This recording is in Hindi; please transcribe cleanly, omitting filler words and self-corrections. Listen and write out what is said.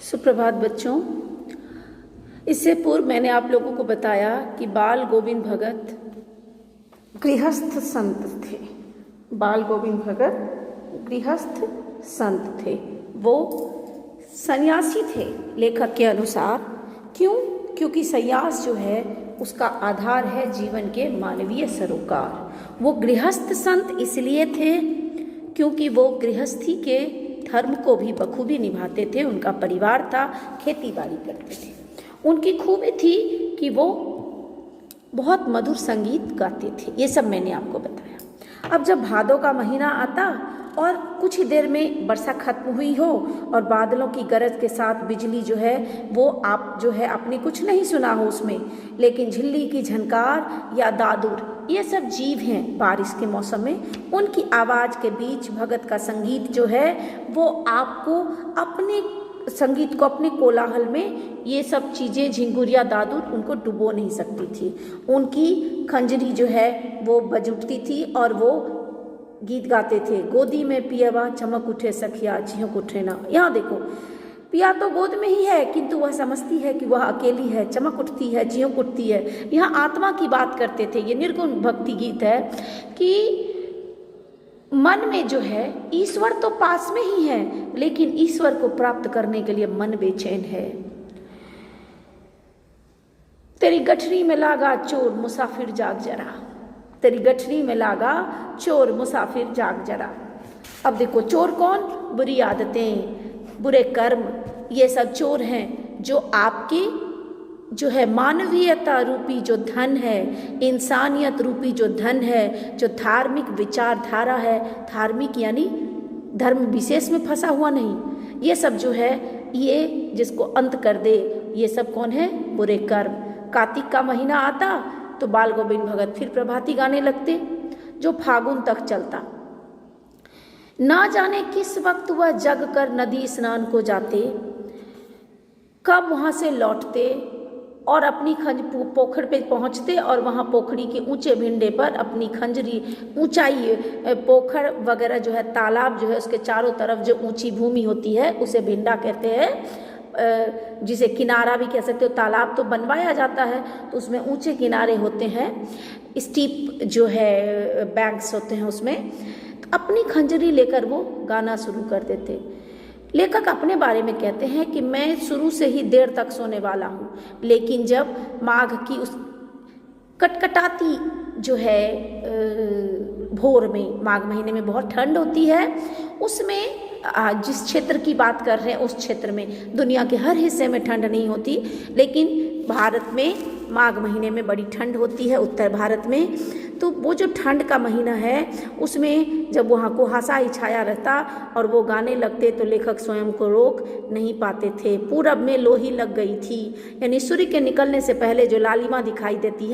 सुप्रभात बच्चों। इससे पूर्व मैंने आप लोगों को बताया कि बाल गोविंद भगत गृहस्थ संत थे। बाल गोविंद भगत गृहस्थ संत थे, वो सन्यासी थे लेखक के अनुसार। क्यों? क्योंकि संन्यास जो है उसका आधार है जीवन के मानवीय सरोकार। वो गृहस्थ संत इसलिए थे क्योंकि वो गृहस्थी के धर्म को भी बखूबी निभाते थे। उनका परिवार था, खेती बाड़ी करते थे। उनकी खूबी थी कि वो बहुत मधुर संगीत गाते थे। ये सब मैंने आपको बताया। अब जब भादों का महीना आता और कुछ ही देर में वर्षा खत्म हुई हो और बादलों की गरज के साथ बिजली जो है वो आप जो है आपने कुछ नहीं सुना हो उसमें, लेकिन झिल्ली की झनकार या दादुर, ये सब जीव हैं बारिश के मौसम में। उनकी आवाज़ के बीच भगत का संगीत जो है वो आपको अपने संगीत को, अपने कोलाहल में ये सब चीज़ें, झिंगुरिया, दादुर, उनको डुबो नहीं सकती थी। उनकी खंजरी जो है वो बज उठती थी और वो गीत गाते थे। गोदी में पियवा चमक उठे सखिया झियों उठे ना। यहाँ देखो, पिया तो गोद में ही है किंतु वह समझती है कि वह अकेली है, चमक उठती है, झियों उठती है। यहाँ आत्मा की बात करते थे। ये निर्गुण भक्ति गीत है कि मन में जो है ईश्वर तो पास में ही है, लेकिन ईश्वर को प्राप्त करने के लिए मन बेचैन है। तेरी गठरी में लागा चोर मुसाफिर जाग जरा, तेरी गठरी में लागा चोर मुसाफिर जाग जरा। अब देखो, चोर कौन? बुरी आदतें, बुरे कर्म, ये सब चोर हैं जो आपकी जो है मानवीयता रूपी जो धन है, इंसानियत रूपी जो धन है, जो धार्मिक विचारधारा है, धार्मिक यानी धर्म विशेष में फंसा हुआ नहीं, ये सब जो है ये जिसको अंत कर दे, ये सब कौन है? बुरे कर्म। कार्तिक का महीना आता तो बाल गोविंद भगत फिर प्रभाती गाने लगते जो फागुन तक चलता। ना जाने किस वक्त वह जग कर नदी स्नान को जाते, कब वहाँ से लौटते और अपनी पोखर पे पहुँचते और वहाँ पोखरी के ऊंचे भिंडे पर अपनी खंजरी, ऊंचाई पोखर वगैरह जो है, तालाब जो है उसके चारों तरफ जो ऊंची भूमि होती है उसे भिंडा कहते हैं, जिसे किनारा भी कह सकते हो। तालाब तो बनवाया जाता है तो उसमें ऊंचे किनारे होते हैं, स्टीप जो है बैंक्स होते हैं उसमें। तो अपनी खंजरी लेकर वो गाना शुरू कर देते। लेखक अपने बारे में कहते हैं कि मैं शुरू से ही देर तक सोने वाला हूँ, लेकिन जब माघ की उस कटकटाती जो है भोर में, माघ महीने में बहुत ठंड होती है, उसमें जिस क्षेत्र की बात कर रहे हैं उस क्षेत्र में, दुनिया के हर हिस्से में ठंड नहीं होती, लेकिन भारत में माघ महीने में बड़ी ठंड होती है, उत्तर भारत में। तो वो जो ठंड का महीना है उसमें जब वहाँ कुहासा ही छाया रहता और वो गाने लगते तो लेखक स्वयं को रोक नहीं पाते थे। पूरब में लोही लग गई थी, यानी सूर्य के निकलने से पहले जो लालिमा दिखाई देती है